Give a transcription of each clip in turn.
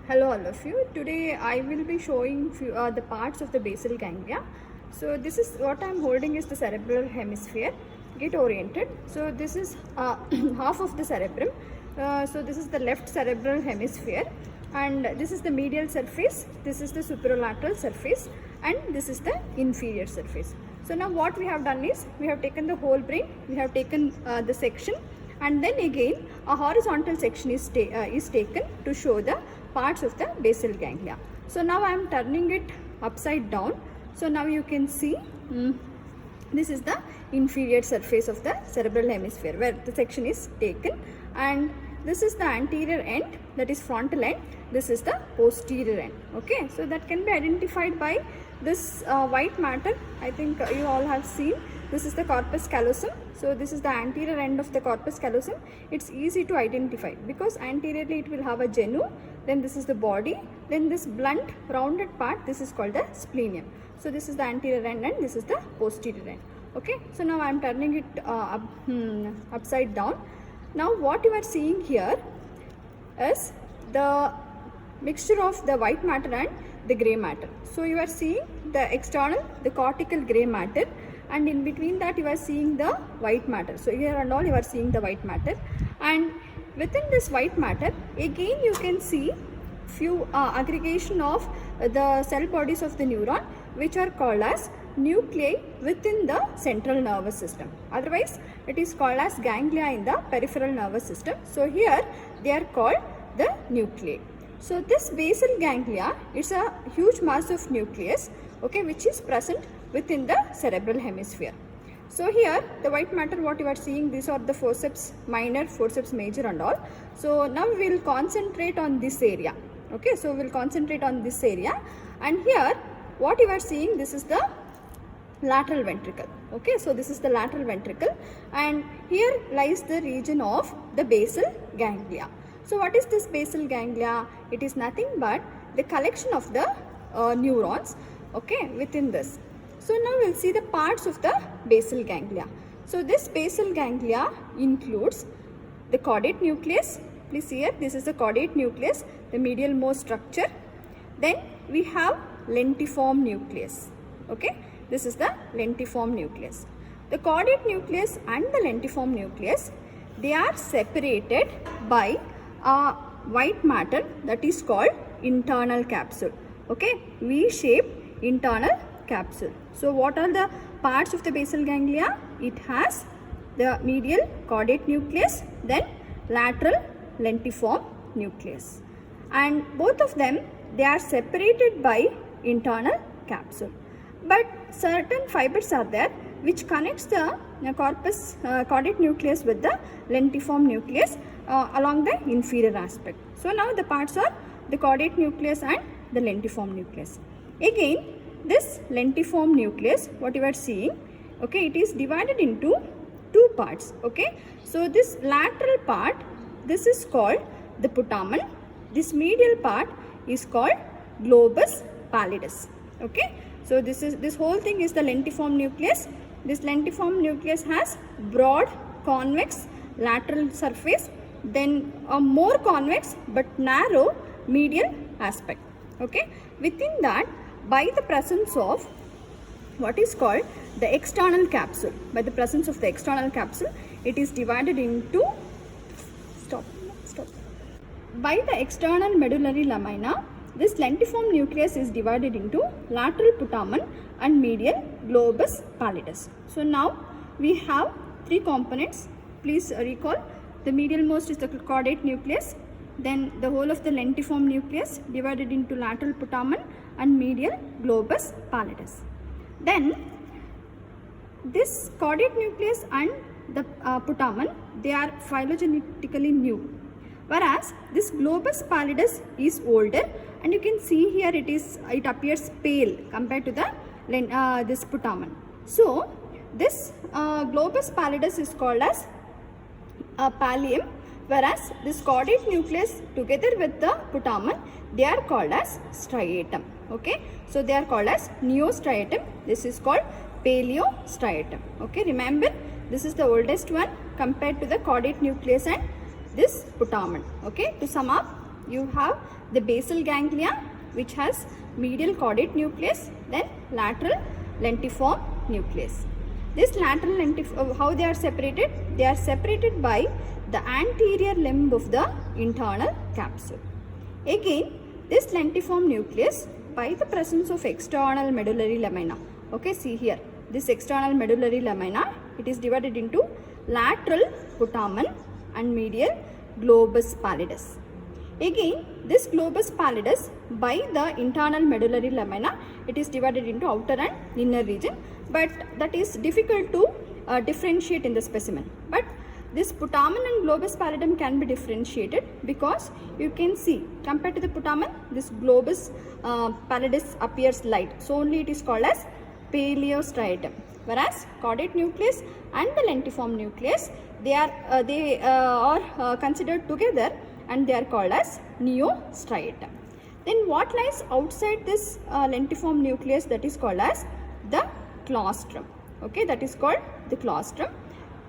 Hello all of you. Today I will be showing the parts of the basal ganglia. So this is what I am holding is the cerebral hemisphere. Get oriented. So this is half of the cerebrum. So this is the left cerebral hemisphere, and this is the medial surface, this is the superolateral surface, and this is the inferior surface. So now what we have done is we have taken the whole brain, we have taken the section, and then again a horizontal section is taken to show the parts of the basal ganglia. So now I am turning it upside down. So now you can see this is the inferior surface of the cerebral hemisphere where the section is taken, and this is the anterior end, that is frontal end, this is the posterior end. Okay, so that can be identified by this white matter. I think you all have seen this is the corpus callosum. So this is the anterior end of the corpus callosum. It's easy to identify because anteriorly it will have a genu, then this is the body, then this blunt rounded part, this is called the splenium. So this is the anterior end and this is the posterior end. Okay, so now I am turning it upside down. Now what you are seeing here is the mixture of the white matter and the grey matter. So you are seeing the external, the cortical grey matter, and in between that you are seeing the white matter. So here and all you are seeing the white matter, and within this white matter again you can see few aggregation of the cell bodies of the neuron, which are called as nuclei within the central nervous system. Otherwise it is called as ganglia in the peripheral nervous system. So here they are called the nuclei. So this basal ganglia is a huge mass of nucleus, okay, which is present within the cerebral hemisphere. So here the white matter what you are seeing, these are the forceps minor, forceps major and all. So now we will concentrate on this area. Okay, so we will concentrate on this area, and here what you are seeing, this is the lateral ventricle. Okay, so this is the lateral ventricle, and here lies the region of the basal ganglia. So what is this basal ganglia? It is nothing but the collection of the neurons, okay, within this. So now we'll see the parts of the basal ganglia. So this basal ganglia includes the caudate nucleus. Please see here, this is the caudate nucleus, the medial most structure. Then we have lentiform nucleus. Okay, this is the lentiform nucleus. The caudate nucleus and the lentiform nucleus, they are separated by a white matter that is called internal capsule. Okay, V-shaped internal capsule. So what are the parts of the basal ganglia? It has the medial caudate nucleus, then lateral lentiform nucleus, and both of them they are separated by internal capsule. But certain fibers are there which connects the corpus caudate nucleus with the lentiform nucleus along the inferior aspect. So now the parts are the caudate nucleus and the lentiform nucleus. Again, this lentiform nucleus what you are seeing, okay, it is divided into two parts. Okay, so this lateral part, this is called the putamen. This medial part is called globus pallidus. Okay, so this whole thing is the lentiform nucleus. This lentiform nucleus has broad convex lateral surface, then a more convex but narrow medial aspect. Okay, within that, by the presence of what is called the external capsule, by the presence of the external capsule, it is divided into by the external medullary lamina. This lentiform nucleus is divided into lateral putamen and medial globus pallidus. So now we have three components. Please recall, the medial most is the caudate nucleus, then the whole of the lentiform nucleus divided into lateral putamen and medial globus pallidus. Then this caudate nucleus and the putamen, they are phylogenetically new, whereas this globus pallidus is older, and you can see here it appears pale compared to the this putamen. So this globus pallidus is called as pallium, whereas this caudate nucleus together with the putamen, they are called as striatum. Okay, so they are called as neostriatum. This is called paleostriatum. Okay, remember this is the oldest one compared to the caudate nucleus and this putamen. Okay, to sum up, you have the basal ganglia which has medial caudate nucleus, then lateral lentiform nucleus. This lateral lentiform, how they are separated? They are separated by the anterior limb of the internal capsule. Again, this lentiform nucleus, by the presence of external medullary lamina. Okay, see here, this external medullary lamina, it is divided into lateral putamen and medial globus pallidus. Again, this globus pallidus, by the internal medullary lamina, it is divided into outer and inner region, but that is difficult to differentiate in the specimen. But this putamen and globus pallidum can be differentiated because you can see, compared to the putamen, this globus pallidus appears light. So only it is called as paleostriatum. Whereas caudate nucleus and the lentiform nucleus, they are considered together and they are called as neostriatum. Then what lies outside this lentiform nucleus, that is called as the claustrum. Okay, that is called the claustrum.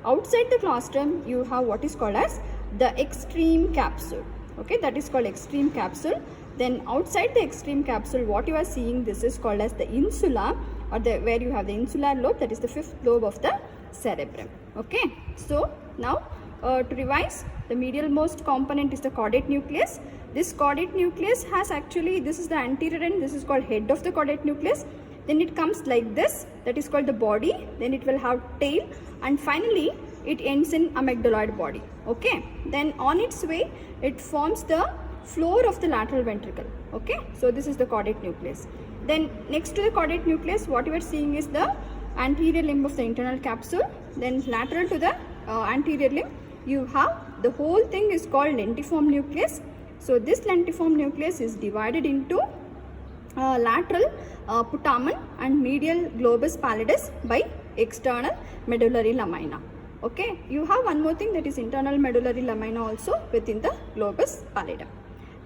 Outside the claustrum, you have what is called as the extreme capsule. Okay, that is called extreme capsule. Then outside the extreme capsule, what you are seeing, this is called as the insula, or where you have the insular lobe, that is the fifth lobe of the cerebrum. Okay, so now to revise, the medial most component is the caudate nucleus. This caudate nucleus has actually, this is the anterior end, this is called head of the caudate nucleus. Then it comes like this, that is called the body. Then it will have tail, and finally it ends in amygdaloid body. Okay, then on its way it forms the floor of the lateral ventricle. Okay, so this is the caudate nucleus. Then next to the caudate nucleus, what you are seeing is the anterior limb of the internal capsule. Then lateral to the anterior limb, you have the whole thing is called lentiform nucleus. So this lentiform nucleus is divided into lateral putamen and medial globus pallidus by external medullary lamina. Okay, you have one more thing, that is internal medullary lamina also within the globus pallidum.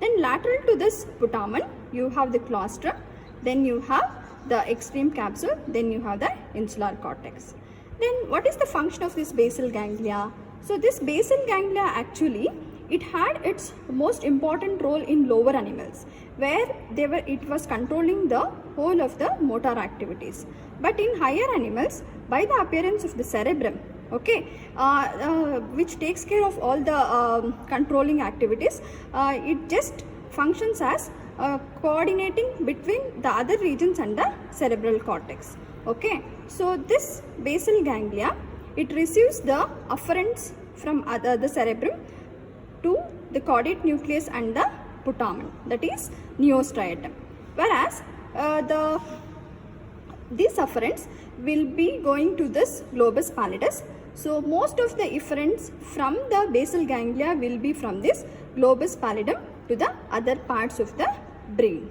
Then lateral to this putamen, you have the claustrum, then you have the extreme capsule, then you have the insular cortex. Then what is the function of this basal ganglia? So this basal ganglia actually, it had its most important role in lower animals, where it was controlling the whole of the motor activities. But in higher animals, by the appearance of the cerebrum, okay, which takes care of all the controlling activities, it just functions as coordinating between the other regions and the cerebral cortex. Okay, so this basal ganglia, it receives the afferents from the cerebrum to the caudate nucleus and the putamen, that is neostriatum. Whereas these afferents will be going to this globus pallidus. So most of the efferents from the basal ganglia will be from this globus pallidum to the other parts of the brain.